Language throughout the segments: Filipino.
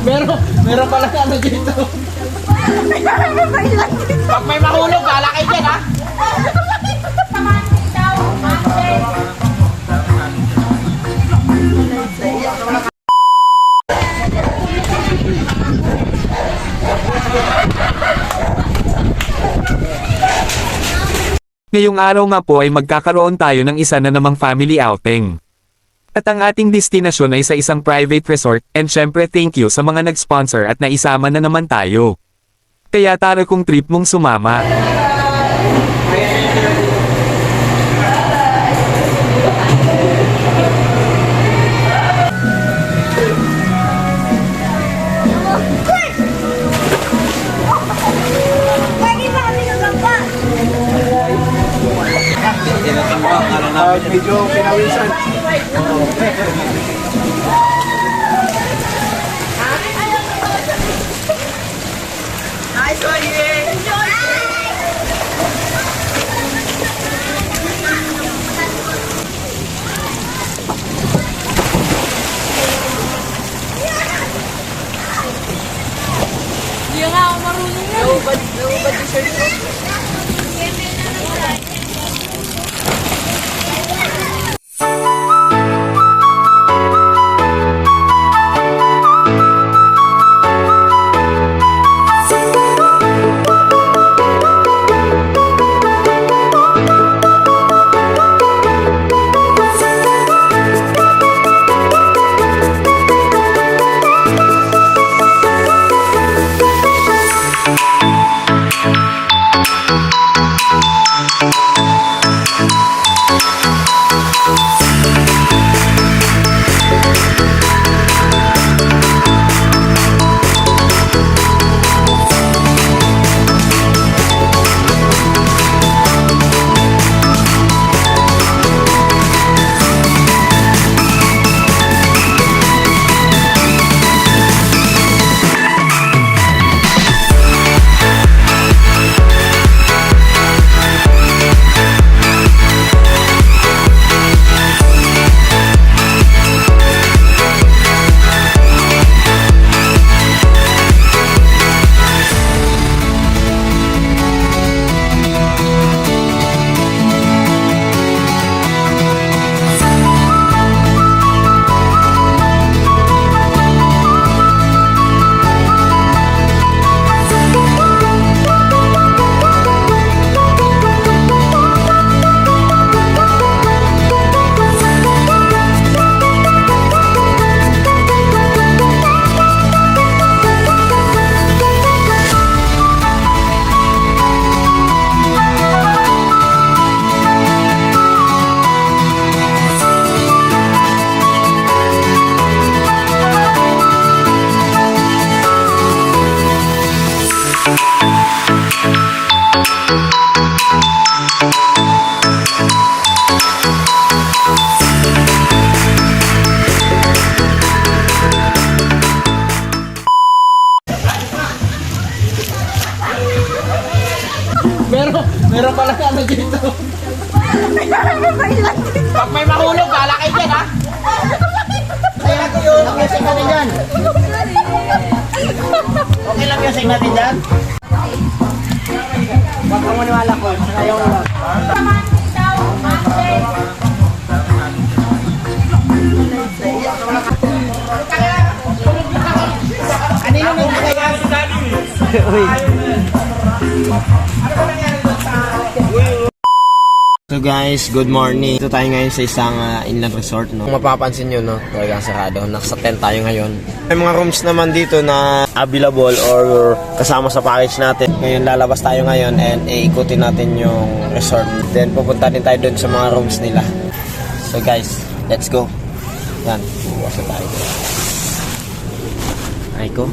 Meron pala ano dito. Pag may mahulog, bahala kayo dyan, ha? Ngayong araw nga po ay magkakaroon tayo ng isa na namang family outing. At ang ating destinasyon ay sa isang private resort, and syempre thank you sa mga nag-sponsor at naisama na naman tayo. Kaya tara kung trip mong sumama. Medyo pinawisan. Nice one, enjoy! Hindi nga ako marunong yan. Naubad t-shirt ko. Meron pala ano dito. Pag may mahulog, bahala kayo dyan, ha? Kaya ko yun. Ang music natin dyan. Okay lang music natin dyan? Huwag kang maniwala ko. Sanayaw lang. Kanino mo kaya? Uy. So guys, good morning. Ito tayo ngayon sa isang inland resort, no. Kung mapapansin nyo, no, talagang sarado. Nasa tent tayo ngayon. May mga rooms naman dito na available or kasama sa package natin. Ngayon lalabas tayo ngayon and iikutin natin yung resort. Then pupunta din tayo dun sa mga rooms nila. So guys, let's go. Yan, bukas na tayo. Ay ko.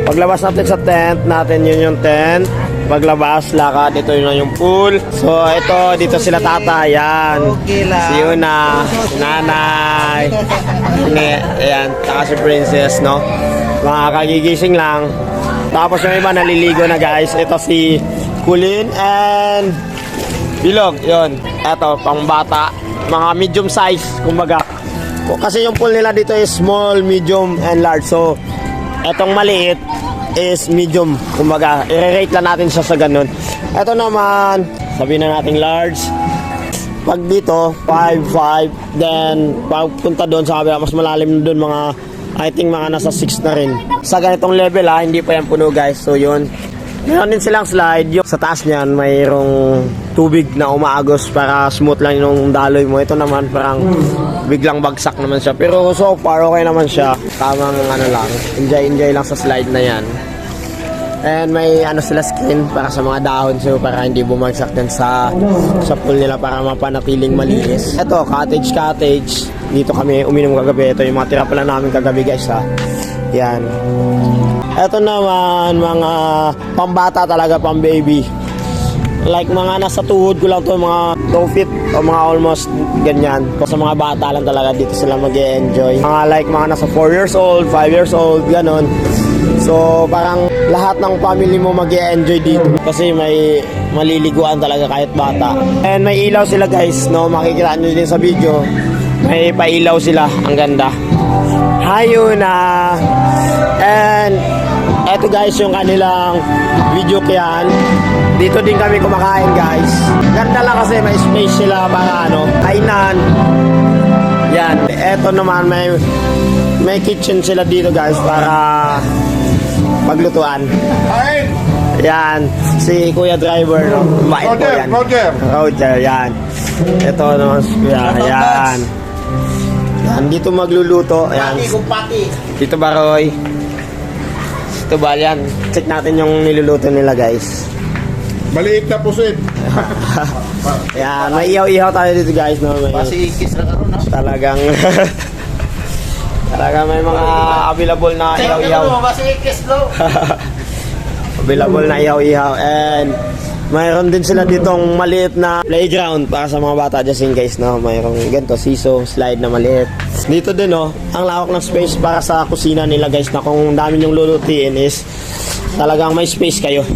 Paglabas natin sa tent natin, yun yung tent. Paglabas, lakad, ito yun yung pool. So, ito, dito sila tata, yan. Okay lang. Si Yuna, si Nanay. Ayan, taka si Princess, no? Mga kagigising lang. Tapos yung iba naliligo na, guys. Ito si Kulin and Bilog, yun. Ito, pang bata. Mga medium size, kumbaga. Kasi yung pool nila dito is small, medium, and large. So, Etong maliit is medium. Kumbaga, i-rate lang natin siya sa ganun. Ito naman, sabihin na natin large. Pag dito, 5. Then, pag punta doon sa kabila, mas malalim doon mga, I think mga nasa 6 na rin. Sa ganitong level hindi pa yan puno guys. So yun. Meron din silang slide. Yung sa taas niyan, mayroong tubig na umaagos para smooth lang yung daloy mo. Ito naman parang biglang bagsak naman siya. Pero so far okay naman siya. Tamang ano lang, enjoy lang sa slide na yan. And may ano sila screen para sa mga dahon so para hindi bumagsak din sa pool nila para mapanatiling malinis. Ito, cottage. Dito kami uminom kagabi. Ito yung mga tira pala namin kagabi guys ha. Yan. Ito naman mga pambata talaga, pang baby. Like mga nasa tuhod ko lang to, mga 2 feet o mga almost ganyan. Sa mga bata lang talaga dito sila mag-e-enjoy. Mga like mga nasa 4 years old, 5 years old, ganon. So parang lahat ng family mo mag-e-enjoy dito kasi may maliliguan talaga kahit bata. And may ilaw sila guys, no? Makikita nyo din sa video. May pailaw sila, ang ganda. Hayun na. And eto guys yung kanilang video kyan. Dito din kami kumakain guys. Ganda lang kasi may space sila para ano, kainan. Yan. Eto naman may kitchen sila dito guys para maglutuan. Yan. Si Kuya Driver. No? Bait po yan. Roger. Yan. Ito naman si Kuya. Yan. Yan. Dito magluluto. Yan. Dito ba Roy? Ito ba yan? Check natin yung niluluto nila guys. Maliit na pusit. Yan, may ihaw-ihaw tayo dito guys, no? May talagang talagang may mga available na ihaw-ihaw. Available na ihaw-ihaw and mayroon din sila ditong maliit na playground para sa mga bata just in case, no? Mayroong ganito, siso, slide na maliit. Dito din, no? Ang lawak ng space para sa kusina nila guys na kung dami yung lulutuin is talagang may space kayo.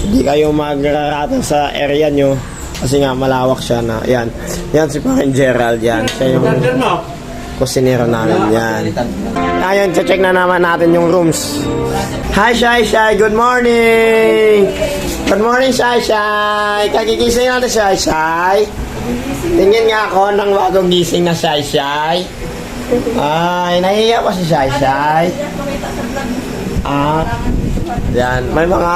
Hindi kayo magraratan sa area nyo kasi nga malawak siya na yan. Yan si Parang Gerald yan. Siya yung kusinero namin yan. Ayun, check na naman natin yung rooms. Hi Shai, good morning! Good morning Shai. Kagigising natin Shai. Tingin nga ako ng bagong gising na Shai. Ay, nahihiya pa si Shai. Yan, may mga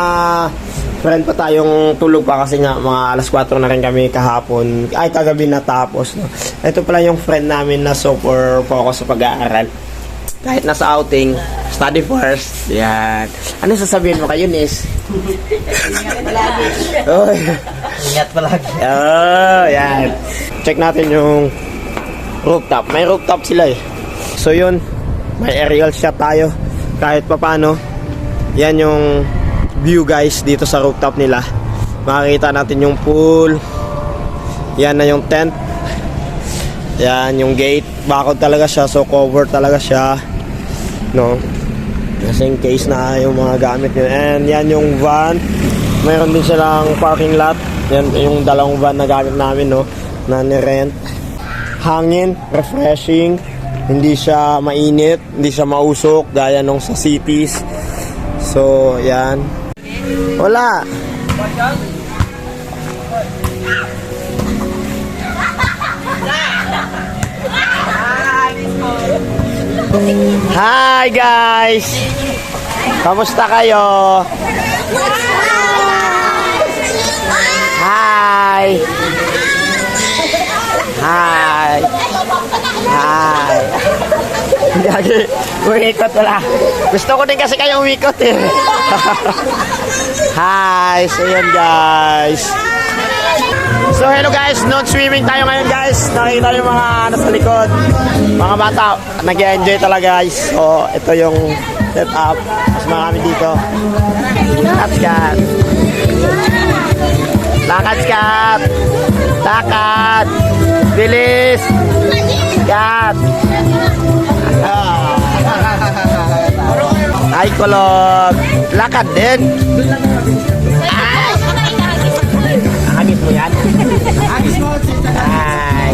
friend pa tayong tulog pa kasi nga mga alas 4 na rin kami kahapon. Ay, kagabi natapos. No? Ito pala yung friend namin na super focus sa pag-aaral. Kahit nasa outing, study first. Yan. Ano sasabihin mo kayo, Nis? Ingat palagi. Ingat palagi. Oh, yan. Check natin yung rooftop. May rooftop sila eh. So yun, may aerial shot tayo. Kahit papano. Yan yung view guys dito sa rooftop nila. Makikita natin yung pool. Yan na yung tent. Yan yung gate. Bakod talaga siya, so cover talaga siya. No? Kasi in case na yung mga gamit nyo. And yan yung van. Mayroon din silang parking lot. Yan yung dalawang van na gamit namin, no? Na ni-rent. Hangin, refreshing. Hindi siya mainit, hindi siya mausok gaya nung sa cities. So, yan. Wala. Hi guys! Kamusta kayo? Hi! Hi! Hi! Gagi, umikot wala. Gusto ko din kasi kayo umikot eh. Hi! So yan guys. So hello guys, non-swimming tayo ngayon guys. Nakikita yung mga nasa likod. Mga bata, nag-enjoy talaga guys. So ito yung setup. Mas marami dito. Lakad. Lakad skat. Lakad. Bilis. Skat. Ay kulog. Lakad din. Hagis mo yan? Hagis mo. Ay.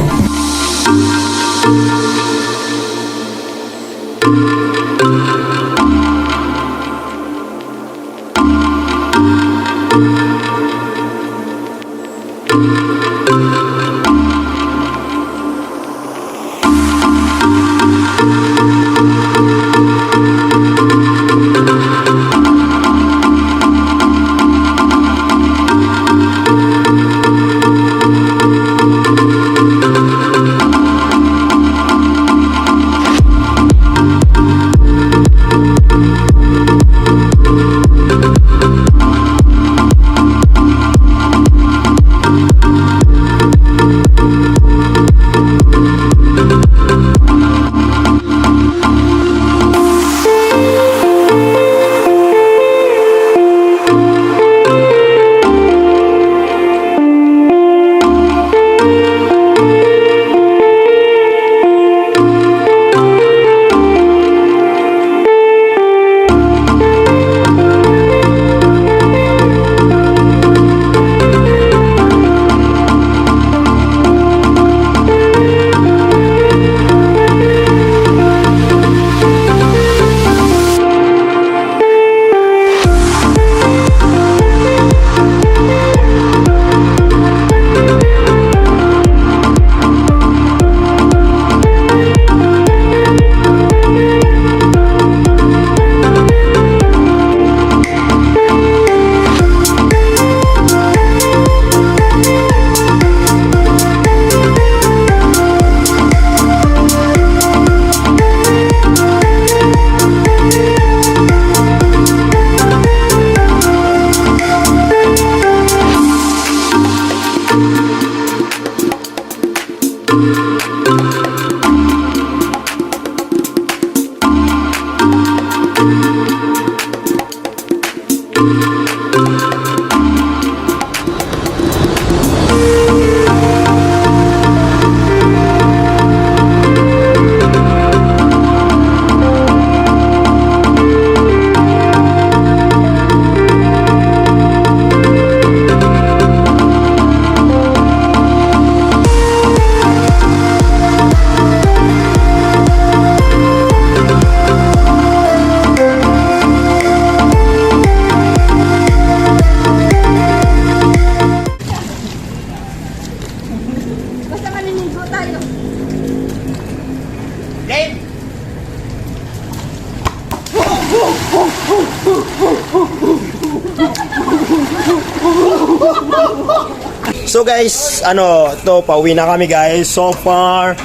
So guys, ito, pauwi na kami guys. So far,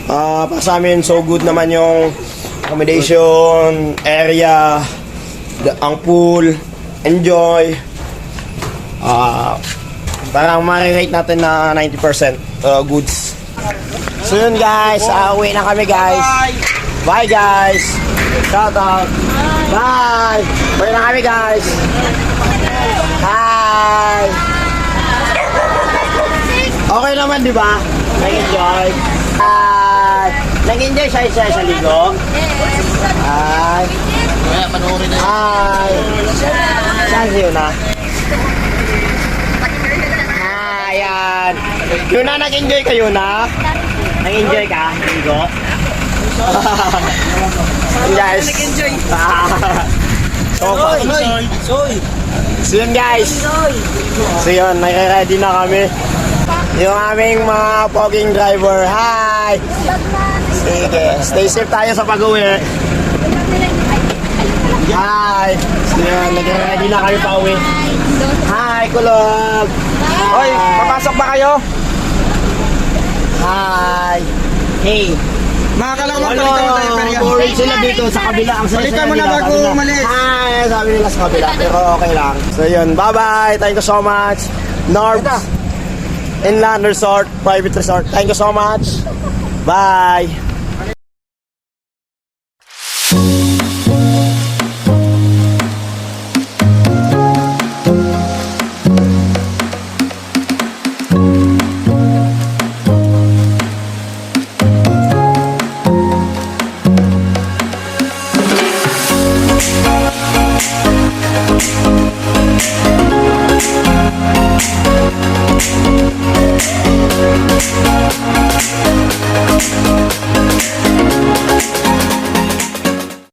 pa sa amin, so good naman yung accommodation, area, ang pool, enjoy. Parang ma-rate natin na 90% goods. So yun guys, uwi na kami guys. Bye guys. Shout out. Bye. Uwi na kami guys. Hi. Okay naman di ba? Nag-enjoy. Hi. Nag-enjoy siya sa ligo. Hi. Hi. Saan siya na? Ayan. Yun na, nag-enjoy kayo na? Nag-enjoy ka? Ligo? Guys. Nag-enjoy. So yun guys. So yun, nag-ready na kami. Yung aming mga poging driver. Hi! Sige, stay safe tayo sa pag-uwi. Hi! So yun, nag-ready na kami pa uwi. Hi, Kulog! Hoy, papasok ba kayo? Hi! Hey! Mga kalangman, palitan mo tayo, Perya. Boring sila dito sa kabila. Ang saya-saya Palitan mo na nila. bago Sabi nila, umalis. Hi! Sabi nila sa kabila, pero okay lang. So yun, bye-bye! Thank you so much! Norbs Inland Resort, Private Resort. Thank you so much! Bye!